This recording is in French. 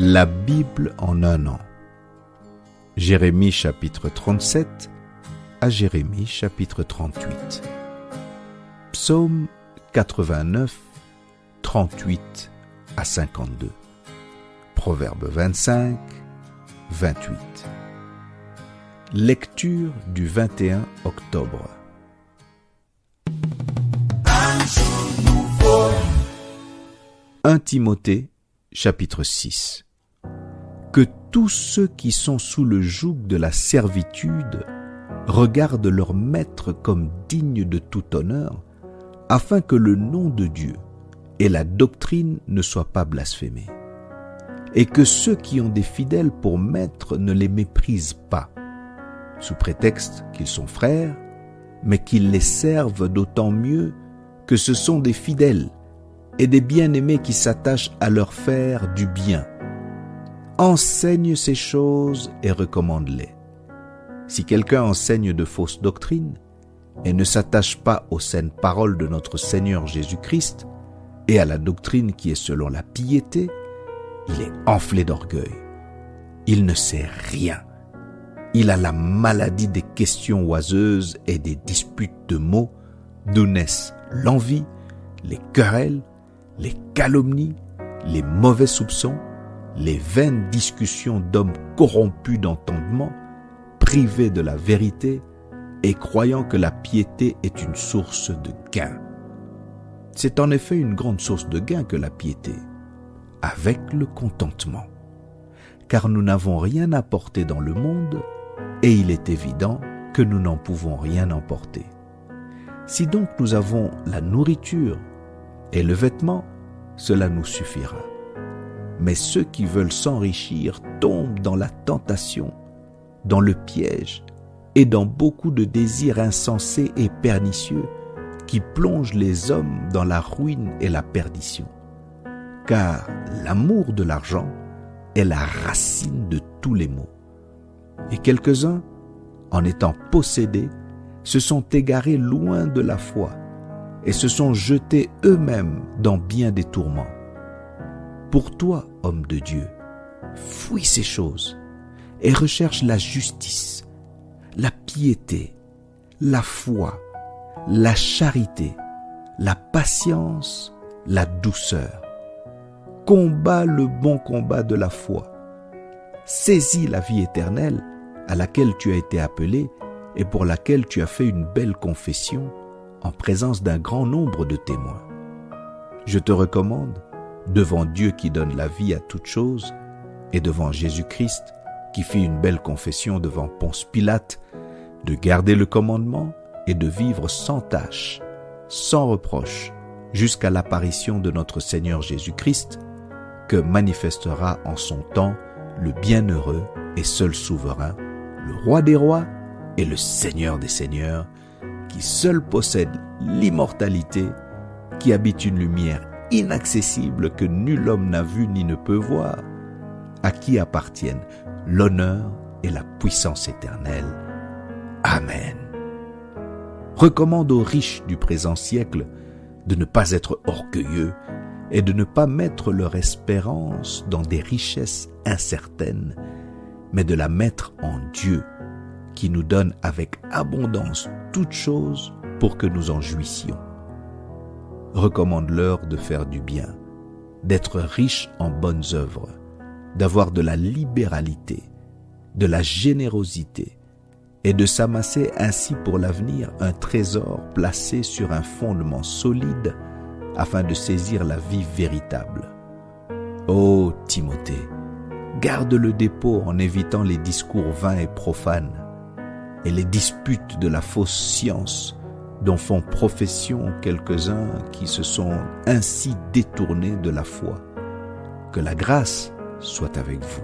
La Bible en un an. Jérémie chapitre 37 à Jérémie chapitre 38. Psaume 89, 38 à 52. Proverbe 25, 28. Lecture du 21 octobre. 1 Timothée chapitre 6. Que tous ceux qui sont sous le joug de la servitude regardent leur maître comme digne de tout honneur, afin que le nom de Dieu et la doctrine ne soient pas blasphémés. Et que ceux qui ont des fidèles pour maître ne les méprisent pas, sous prétexte qu'ils sont frères, mais qu'ils les servent d'autant mieux que ce sont des fidèles et des bien-aimés qui s'attachent à leur faire du bien. Enseigne ces choses et recommande-les. Si quelqu'un enseigne de fausses doctrines et ne s'attache pas aux saines paroles de notre Seigneur Jésus-Christ et à la doctrine qui est selon la piété, il est enflé d'orgueil. Il ne sait rien. Il a la maladie des questions oiseuses et des disputes de mots, d'où naissent l'envie, les querelles, les calomnies, les mauvais soupçons, les vaines discussions d'hommes corrompus d'entendement, privés de la vérité et croyant que la piété est une source de gain. C'est en effet une grande source de gain que la piété, avec le contentement. Car nous n'avons rien apporté dans le monde et il est évident que nous n'en pouvons rien emporter. Si donc nous avons la nourriture et le vêtement, cela nous suffira. Mais ceux qui veulent s'enrichir tombent dans la tentation, dans le piège et dans beaucoup de désirs insensés et pernicieux qui plongent les hommes dans la ruine et la perdition. Car l'amour de l'argent est la racine de tous les maux. Et quelques-uns, en étant possédés, se sont égarés loin de la foi et se sont jetés eux-mêmes dans bien des tourments. Pour toi, homme de Dieu, fuis ces choses et recherche la justice, la piété, la foi, la charité, la patience, la douceur. Combat le bon combat de la foi. Saisis la vie éternelle à laquelle tu as été appelé et pour laquelle tu as fait une belle confession en présence d'un grand nombre de témoins. Je te recommande, devant Dieu qui donne la vie à toutes choses, et devant Jésus-Christ qui fit une belle confession devant Ponce Pilate, de garder le commandement et de vivre sans tache, sans reproche, jusqu'à l'apparition de notre Seigneur Jésus-Christ, que manifestera en son temps le bienheureux et seul souverain, le roi des rois et le Seigneur des seigneurs, qui seul possède l'immortalité, qui habite une lumière inaccessible que nul homme n'a vue ni ne peut voir, à qui appartiennent l'honneur et la puissance éternelle. Amen. Recommande aux riches du présent siècle de ne pas être orgueilleux et de ne pas mettre leur espérance dans des richesses incertaines, mais de la mettre en Dieu, qui nous donne avec abondance toutes choses pour que nous en jouissions. Recommande-leur de faire du bien, d'être riches en bonnes œuvres, d'avoir de la libéralité, de la générosité, et de s'amasser ainsi pour l'avenir un trésor placé sur un fondement solide afin de saisir la vie véritable. Ô Timothée, garde le dépôt en évitant les discours vains et profanes et les disputes de la fausse science dont font profession quelques-uns qui se sont ainsi détournés de la foi. Que la grâce soit avec vous.